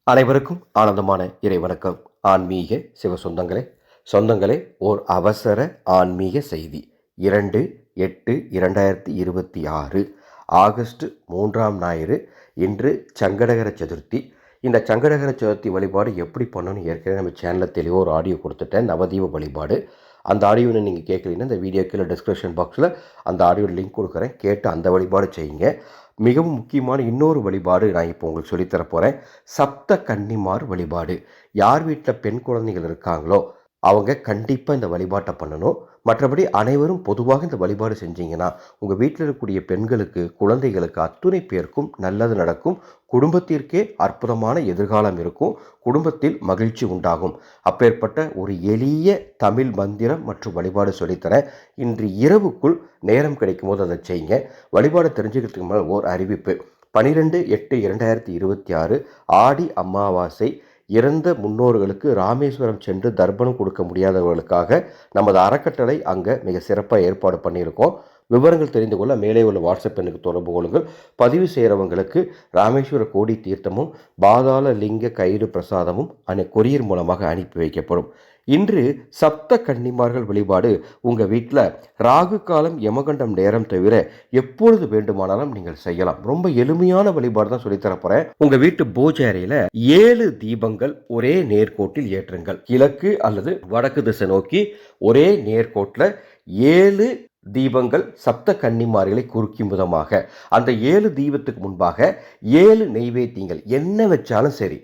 அனைவருக்கும் ஆனந்தமான இறைவணக்கம். ஆன்மீக சிவ சொந்தங்களே, ஓர் அவசர ஆன்மீக செய்தி. 2/8/2026 ஆகஸ்ட் 3ஆம் ஞாயிறு. இன்று சங்கடகர சதுர்த்தி. இந்த சங்கடகர சதுர்த்தி வழிபாடு எப்படி பண்ணணும்னு ஏற்கனவே நம்ம சேனலில் தெளிவாக ஒரு ஆடியோ கொடுத்துட்டேன். நவதீப வழிபாடு. அந்த ஆடியோவை நீங்கள் கேட்குறீங்கன்னா இந்த வீடியோ கீழே டிஸ்கிரிப்ஷன் பாக்ஸில் அந்த ஆடியோ லிங்க் கொடுக்குறேன். கேட்டு அந்த வழிபாடு செய்யுங்க. மிகவும் முக்கியமான இன்னொரு வழிபாடு நான் இப்போ உங்களுக்கு சொல்லித்தரப்போகிறேன். சப்த கன்னிமார் வழிபாடு. யார் வீட்டில் பெண் குழந்தைகள் இருக்காங்களோ அவங்க கண்டிப்பாக இந்த வழிபாட்டை பண்ணணும். மற்றபடி அனைவரும் பொதுவாக இந்த வழிபாடு செஞ்சீங்கன்னா உங்கள் வீட்டில் இருக்கக்கூடிய பெண்களுக்கு, குழந்தைகளுக்கு அத்துணை பேருக்கும் நல்லது நடக்கும். குடும்பத்திற்கே அற்புதமான எதிர்காலம் இருக்கும். குடும்பத்தில் மகிழ்ச்சி உண்டாகும். அப்பேற்பட்ட ஒரு எளிய தமிழ் மந்திரம் மற்றும் வழிபாடு சொல்லித்தரேன். இன்று இரவுக்குள் நேரம் கிடைக்கும் போது அதை செய்யுங்க. வழிபாடு தெரிஞ்சுக்கிறதுக்கு முன்னால் ஓர் அறிவிப்பு. 12/8/2026 ஆடி அமாவாசை. இறந்த முன்னோர்களுக்கு ராமேஸ்வரம் சென்று தர்ப்பணம் கொடுக்க முடியாதவர்களுக்காக நமது அறக்கட்டளை அங்கே மிக சிறப்பாக ஏற்பாடு பண்ணியிருக்கோம். விவரங்கள் தெரிந்து கொள்ள மேலே உள்ள வாட்ஸ்அப் எண்ணுக்கு தொடர்பு கொள்ளுங்கள். பதிவு செய்கிறவங்களுக்கு ராமேஸ்வர கோடி தீர்த்தமும் பாதாள லிங்க கயிறு பிரசாதமும் கொரியர் மூலமாக அனுப்பி வைக்கப்படும். இன்று சப்த கன்னிமார்கள் வழிபாடு உங்கள் வீட்டில் ராகு காலம், யமகண்டம் நேரம் தவிர எப்பொழுது வேண்டுமானாலும் நீங்கள் செய்யலாம். ரொம்ப எளிமையான வழிபாடு தான் சொல்லித்தரப்போறேன். உங்கள் வீட்டு பூஜை அறையில் 7 தீபங்கள் ஒரே நேர்கோட்டில் ஏற்றுங்கள். கிழக்கு அல்லது வடக்கு திசை நோக்கி ஒரே நேர்கோட்டில் 7 தீபங்கள் சப்த கன்னிமார்களை குறிக்கும் விதமாக அந்த 7 தீபத்துக்கு முன்பாக 7 நெய்வேத்தியங்கள் என்ன வச்சாலும் சரி,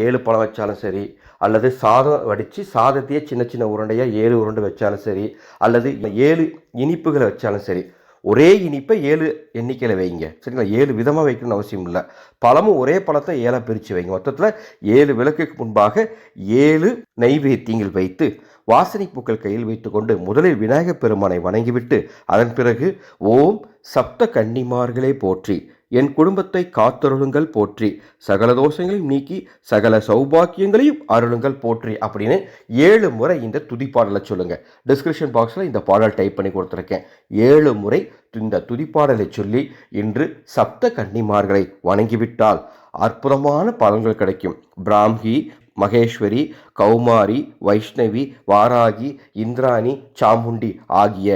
7 பழம் வச்சாலும் சரி, அல்லது சாதம் வடித்து சாதத்தையே சின்ன சின்ன உருண்டையாக 7 உருண்டை வச்சாலும் சரி, அல்லது 7 இனிப்புகளை வச்சாலும் சரி, ஒரே இனிப்பை 7 எண்ணிக்கையில் வைங்க. சரிங்களா? 7 விதமாக வைக்கணும்னு அவசியம் இல்லை. பழமும் ஒரே பழத்தை 7 பிரித்து வைங்க. மொத்தத்தில் 7 விளக்குக்கு முன்பாக 7 நெய்வேத்தியங்கள் வைத்து வாசனை பூக்கள் கையில் வைத்துக்கொண்டு முதலில் விநாயகப் பெருமானை வணங்கிவிட்டு அதன் பிறகு ஓம் சப்த கன்னிமார்களே போற்றி, என் குடும்பத்தை காத்தருளுங்கள் போற்றி, சகல தோஷங்களையும் நீக்கி சகல சௌபாக்கியங்களையும் அருளுங்கள் போற்றி அப்படின்னு 7 முறை இந்த துதிப்பாடலை சொல்லுங்க. டிஸ்கிரிப்ஷன் பாக்ஸில் இந்த பாடல் டைப் பண்ணி கொடுத்துருக்கேன். 7 முறை இந்த துதிப்பாடலை சொல்லி இன்று சப்த கன்னிமார்களை வணங்கிவிட்டால் அற்புதமான பலன்கள் கிடைக்கும். பிராமி, மகேஸ்வரி, கௌமாரி, வைஷ்ணவி, வாராகி, இந்திராணி, சாமுண்டி ஆகிய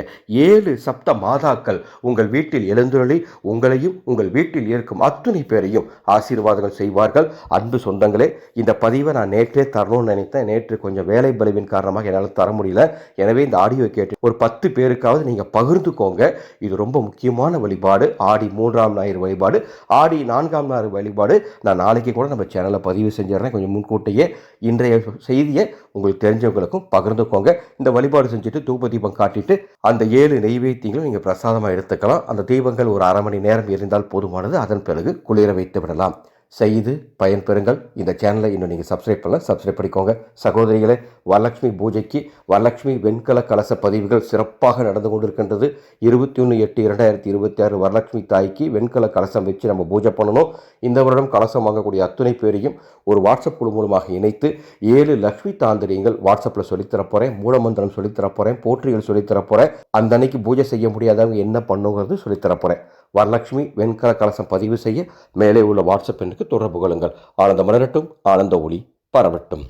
7 சப்த மாதாக்கள் உங்கள் வீட்டில் எழுந்தருளி உங்களையும் உங்கள் வீட்டில் இருக்கும் அத்துணை பேரையும் ஆசீர்வாதங்கள் செய்வார்கள். அன்பு சொந்தங்களே, இந்த பதிவை நான் நேற்றே தரணும்னு நினைத்தேன். நேற்று கொஞ்சம் வேலை பலுவின் காரணமாக என்னால் தர முடியல. எனவே இந்த ஆடியோ கேட்டு ஒரு 10 பேருக்காவது நீங்கள் பகிர்ந்துக்கோங்க. இது ரொம்ப முக்கியமான வழிபாடு. ஆடி 3ஆம் ஞாயிறு வழிபாடு, ஆடி 4ஆம் ஞாயிறு வழிபாடு நான் நாளைக்கு கூட நம்ம சேனலில் பதிவு செஞ்சிடறேன். கொஞ்சம் முன்கூட்டியே இன்றைய செய்தியை உங்களுக்கு தெரிஞ்சவங்களுக்கும் பகிர்ந்துக்கோங்க. இந்த வழிபாடு செஞ்சுட்டு தூப தீபம் காட்டிட்டு அந்த 7 நெய்வேத்தியங்களும் நீங்கள் பிரசாதமாக எடுத்துக்கலாம். அந்த தீபங்கள் ஒரு அரை மணி நேரம் எரிந்தால் போதுமானது. அதன் பிறகு குளிர வைத்து விடலாம். செய்து பயன்பெறுங்கள். இந்த சேனலை இன்னும் நீங்கள் சப்ஸ்கிரைப் பண்ணல, சப்ஸ்கிரைப் பண்ணிக்கோங்க. சகோதரிகளே, வரலட்சுமி பூஜைக்கு வரலட்சுமி வெண்கல கலச பதிவுகள் சிறப்பாக நடந்து கொண்டிருக்கின்றது. 21/8/2026 வரலட்சுமி தாய்க்கு வெண்கல கலசம் வச்சு நம்ம பூஜை பண்ணணும். இந்த வருடம் கலசம் வாங்கக்கூடிய அத்துணை பேரையும் ஒரு வாட்ஸ்அப் குழு மூலமாக இணைத்து 7 லக்ஷ்மி தாந்திரியங்கள் வாட்ஸ்அப்பில் சொல்லித்தரப்போகிறேன். மூலமந்திரம் சொல்லித்தரப்போகிறேன். போற்றிகள் சொல்லித்தரப்போகிறேன். அந்த அன்னைக்கு பூஜை செய்ய முடியாதவங்க என்ன பண்ணுங்கிறது சொல்லித்தரப்போகிறேன். வரலட்சுமி வெண்கல கலசம் பதிவு செய்ய மேலே உள்ள வாட்ஸ்அப் எண்ணுக்கு தொடர்பு கொள்ளுங்கள். ஆனந்த மலரட்டும், ஆனந்த ஒளி பரவட்டும்.